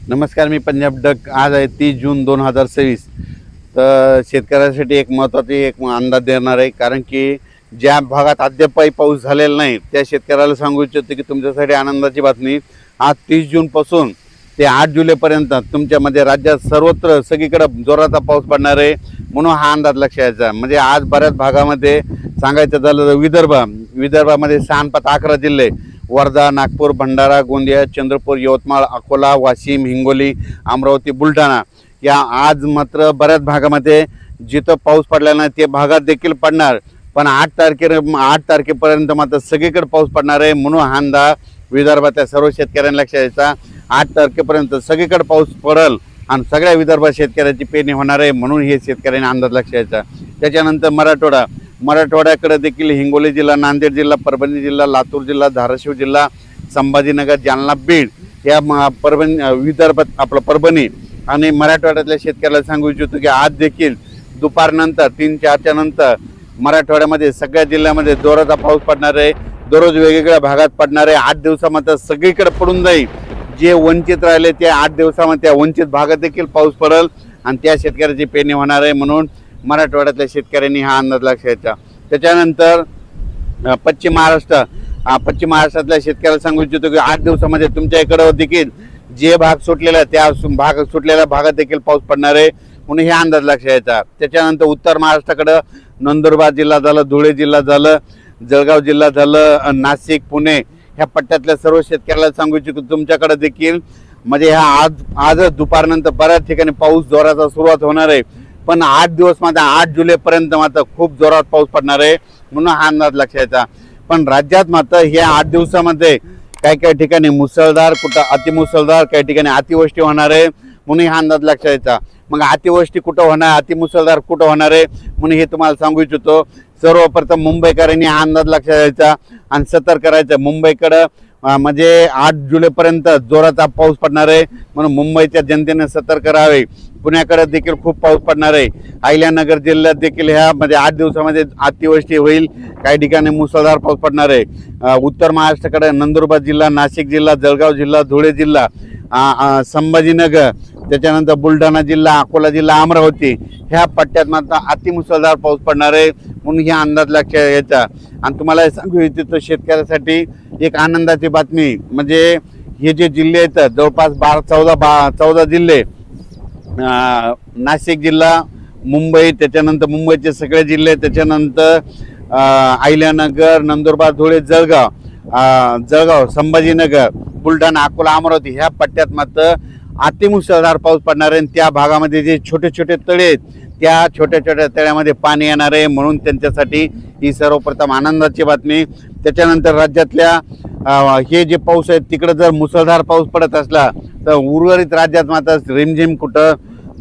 नमस्कार, मी पंजाब डक। आज आहे 30 जून 2026। तर शेतकऱ्यासाठी एक महत्त्वाची एक अंदाज देणार आहे, कारण की ज्या भागात अद्यापही पाऊस झालेला नाही त्या शेतकऱ्याला सांगू इच्छितो की तुमच्यासाठी आनंदाची बातमी। आज 30 जूनपासून ते 8 जुलैपर्यंत तुमच्यामध्ये राज्यात सर्वत्र सगळीकडे जोराचा पाऊस पडणार आहे, म्हणून हा अंदाज लक्षात घ्यायचा। म्हणजे आज बऱ्याच भागामध्ये सांगायचं झालं तर विदर्भामध्ये 11 जिल्हे वर्धा, नागपूर, भंडारा, गोंदिया, चंद्रपूर, यवतमाळ, अकोला, वाशिम, हिंगोली, अमरावती, बुलढाणा या आज मात्र बऱ्याच भागामध्ये जिथं पाऊस पडला नाही ते भागात देखील पडणार। पण 8 तारखेपर्यंत मात्र सगळीकडे पाऊस पडणार आहे, म्हणून हा अंदाज विदर्भातल्या सर्व शेतकऱ्यांना लक्षात घ्यायचा। 8 तारखेपर्यंत सगळीकडे पाऊस पडेल आणि सगळ्या विदर्भात शेतकऱ्याची पेरणी होणार आहे, म्हणून हे शेतकऱ्यांनी अंदाज लक्षात घ्यायचा। त्याच्यानंतर मराठवाड्याकडे देखील हिंगोली जिल्हा, नांदेड जिल्हा, परभणी जिल्हा, लातूर जिल्हा, धाराशिव जिल्हा, संभाजीनगर, जालना, बीड या परभणी आणि मराठवाड्यातल्या शेतकऱ्याला सांगू इच्छितो की आज देखील दुपारनंतर 3-4च्या नंतर मराठवाड्यामध्ये सगळ्या जिल्ह्यामध्ये जोराचा पाऊस पडणार आहे। दररोज वेगवेगळ्या भागात पडणार आहे। 8 दिवसामध्ये सगळीकडे पडून जाईल। जे वंचित राहिले ते 8 दिवसामध्ये त्या वंचित भागात देखील पाऊस पडेल आणि त्या शेतकऱ्याची पेरणी होणार आहे, म्हणून मराठवाड्यातल्या शेतकऱ्यांनी हा अंदाज लक्षात घ्यायचा। त्याच्यानंतर पश्चिम महाराष्ट्रातल्या शेतकऱ्याला सांगू इच्छितो की 8 दिवसामध्ये तुमच्या इकडे देखील जे भाग सुटलेला त्या सुटलेल्या भागात देखील पाऊस पडणार आहे, म्हणून हे अंदाज लक्षात घ्यायचा। त्याच्यानंतर उत्तर महाराष्ट्राकडे नंदुरबार जिल्हा झालं, धुळे जिल्हा झालं, जळगाव जिल्हा झालं, नाशिक, पुणे ह्या पट्ट्यातल्या सर्व शेतकऱ्याला सांगू इच्छितो तुमच्याकडे देखील म्हणजे आजच दुपारनंतर बऱ्याच ठिकाणी पाऊस जोराचा सुरुवात होणार आहे। पण 8 दिवस मात्र 8 जुलैपर्यंत मात्र खूप जोरात पाऊस पडणार आहे, म्हणून हा अंदाज लक्षात घ्यायचा। पण राज्यात मात्र हे 8 दिवसामध्ये काही ठिकाणी मुसळधार, कुठं अतिमुसळधार, काही ठिकाणी अतिवृष्टी होणार आहे, म्हणून हा अंदाज लक्षात घ्यायचा। मग अतिवृष्टी कुठं होणार, अतिमुसळधार कुठं होणार आहे म्हणून हे तुम्हाला सांगू इच्छितो। सर्वप्रथम मुंबईकरांनी हा अंदाज लक्षात घ्यायचा आणि सतर्क करायचं। मुंबईकडं म्हणजे 8 जुलैपर्यंत जोराचा पाऊस पडणार आहे, म्हणून मुंबईच्या जनतेने सतर्क राहावे। पुण्याकडे देखील खूप पाऊस पडणार आहे। अहिल्यानगर जिल्ह्यात देखील ह्यामध्ये 8 दिवसामध्ये अतिवृष्टी होईल, काही ठिकाणी मुसळधार पाऊस पडणार आहे। उत्तर महाराष्ट्राकडे नंदुरबार जिल्हा, नाशिक जिल्हा, जळगाव जिल्हा, धुळे जिल्हा, संभाजीनगर, त्याच्यानंतर बुलढाणा जिल्हा, अकोला जिल्हा, अमरावती ह्या पट्ट्यात मात्र अतिमुसळधार पाऊस पडणार आहे, म्हणून हा अंदाज लक्षात घ्यायचा। आणि तुम्हाला सांगू इच्छितो शेतकऱ्यासाठी एक आनंदाची बातमी, म्हणजे हे जे जिल्हे आहेत जवळपास 14 जिल्हे, नाशिक जिल्हा, मुंबई, त्याच्यानंतर मुंबईचे सगळे जिल्हे, त्याच्यानंतर अहिल्यानगर, नंदुरबार, धुळे, जळगाव, संभाजीनगर, बुलढाणा, अकोला, अमरावती ह्या पट्ट्यात मात्र अतिमुसळधार पाऊस पडणार आहे। त्या भागामध्ये जे छोटे छोटे तळे आहेत त्या छोट्या छोट्या तळ्यामध्ये पाणी येणार आहे, म्हणून त्यांच्यासाठी ही सर्वप्रथम आनंदाची बातमी। त्याच्यानंतर राज्यातल्या हे जे पाऊस आहे तिकडे जर मुसळधार पाऊस पडत असला तर उर्वरित राज्यात मात्र रिमझिम कुठं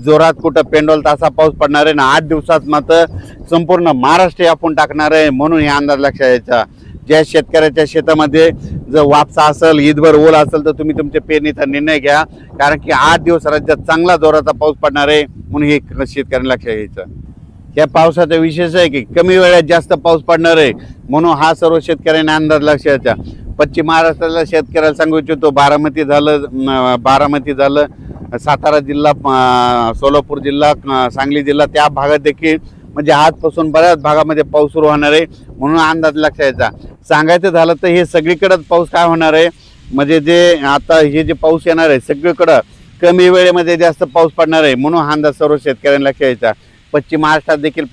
जोरात कुठं पेंडोल तासा पाऊस पडणार आहे ना 8 दिवसात मात्र संपूर्ण महाराष्ट्र व्यापून टाकणार आहे, म्हणून हे अंदाज लक्षात घ्यायचा। ज्या शेतकऱ्याच्या शेतामध्ये जर वापसा असेल, ईदभर ओल असेल तर तुम्ही तुमच्या पेरणीचा निर्णय घ्या, कारण की 8 दिवस राज्यात चांगला जोराचा पाऊस पडणार आहे, म्हणून हे शेतकऱ्यांना लक्षात घ्यायचं। या पावसाचा विशेष आहे की कमी वेळात जास्त पाऊस पडणार आहे, म्हणून हा सर्व शेतकऱ्यांनी अंदाज लक्षात घ्यायचा। पश्चिम महाराष्ट्रातल्या शेतकऱ्याला सांगू इच्छितो बारामती झालं, सातारा जिल्हा, सोलापूर जिल्हा, सांगली जिल्हा त्या भागात देखील म्हणजे आजपासून बऱ्याच भागामध्ये पाऊस सुरू होणार आहे, म्हणून अंदाज लक्षात घ्यायचा। सांगायचं झालं तर हे सगळीकडेच पाऊस काय होणार आहे, म्हणजे जे आता हे जे पाऊस येणार आहे सगळीकडं कमी वेळेमध्ये जास्त पाऊस पडणार आहे, म्हणून हा अंदाज सर्व शेतकऱ्यांना लक्षात घ्यायचा। पश्चिम महाराष्ट्रात देखील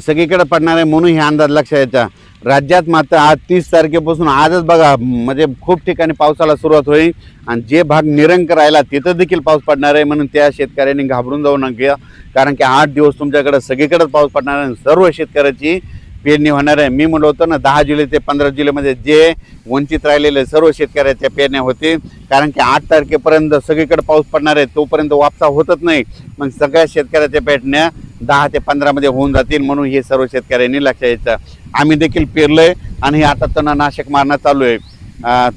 सगळीकडे पडणार आहे, म्हणून हा अंदाज लक्षात घ्यायचा। राज्यात मात्र आज 30 तारखेपासून आजच बघा म्हणजे खूप ठिकाणी पावसाला सुरुवात होईल आणि जे भाग निरंक राहिला तिथं देखील पाऊस पडणार आहे, म्हणून त्या शेतकऱ्यांनी घाबरून जाऊ नका, कारण की 8 दिवस तुमच्याकडे सगळीकडेच पाऊस पडणार आहे, सर्व शेतकऱ्याची पेरणी होणार आहे। मी म्हणलो होतो ना 10 जुलै ते 15 जुलैमध्ये जे वंचित राहिलेले सर्व शेतकऱ्याच्या पेरण्या होतील, कारण की 8 तारखेपर्यंत सगळीकडे पाऊस पडणार आहे, तोपर्यंत वापसा होतच नाही, मग सगळ्या शेतकऱ्याच्या पेरण्या 10 ते 15 मध्ये होऊन जातील, म्हणून हे सर्व शेतकऱ्यांनी लक्षात घ्यायचं। आम्ही देखील पेरलोय आणि आता तणनाशक मारणं चालू आहे,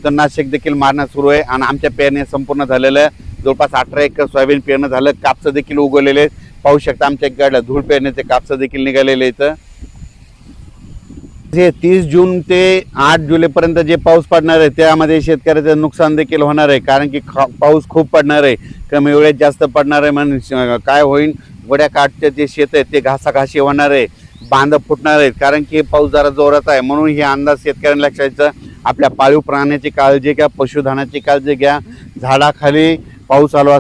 तणनाशक देखील मारणं सुरू आहे आणि आमच्या पेरण्या संपूर्ण झालेल्या जवळपास 18 एकर सोयाबीन पेरणं झालं, कापसं देखील उगवलेले पाहू शकता। आमच्या गाड्या धूळ पेरण्याचे कापसं देखील निघालेले आहेत। हे 30 जून ते 8 जुलैपर्यंत जे पाऊस पडणार आहे त्यामध्ये शेतकऱ्याचं नुकसान देखील होणार आहे, कारण की पाऊस खूप पडणार आहे, कमी वेळेत जास्त पडणार आहे. म्हणून काय होईल, वड्या काठचे जे शेत आहेत ते घासाघाशी होणार आहे, बांध फुटणार आहेत, कारण की पाऊस जरा जोरात आहे. म्हणून हे अंदाज शेतकऱ्यांना लक्षात घ्यायचं. आपल्या पाळीव प्राण्याची काळजी घ्या, पशुधनाची काळजी घ्या. झाडाखाली पाऊस चालू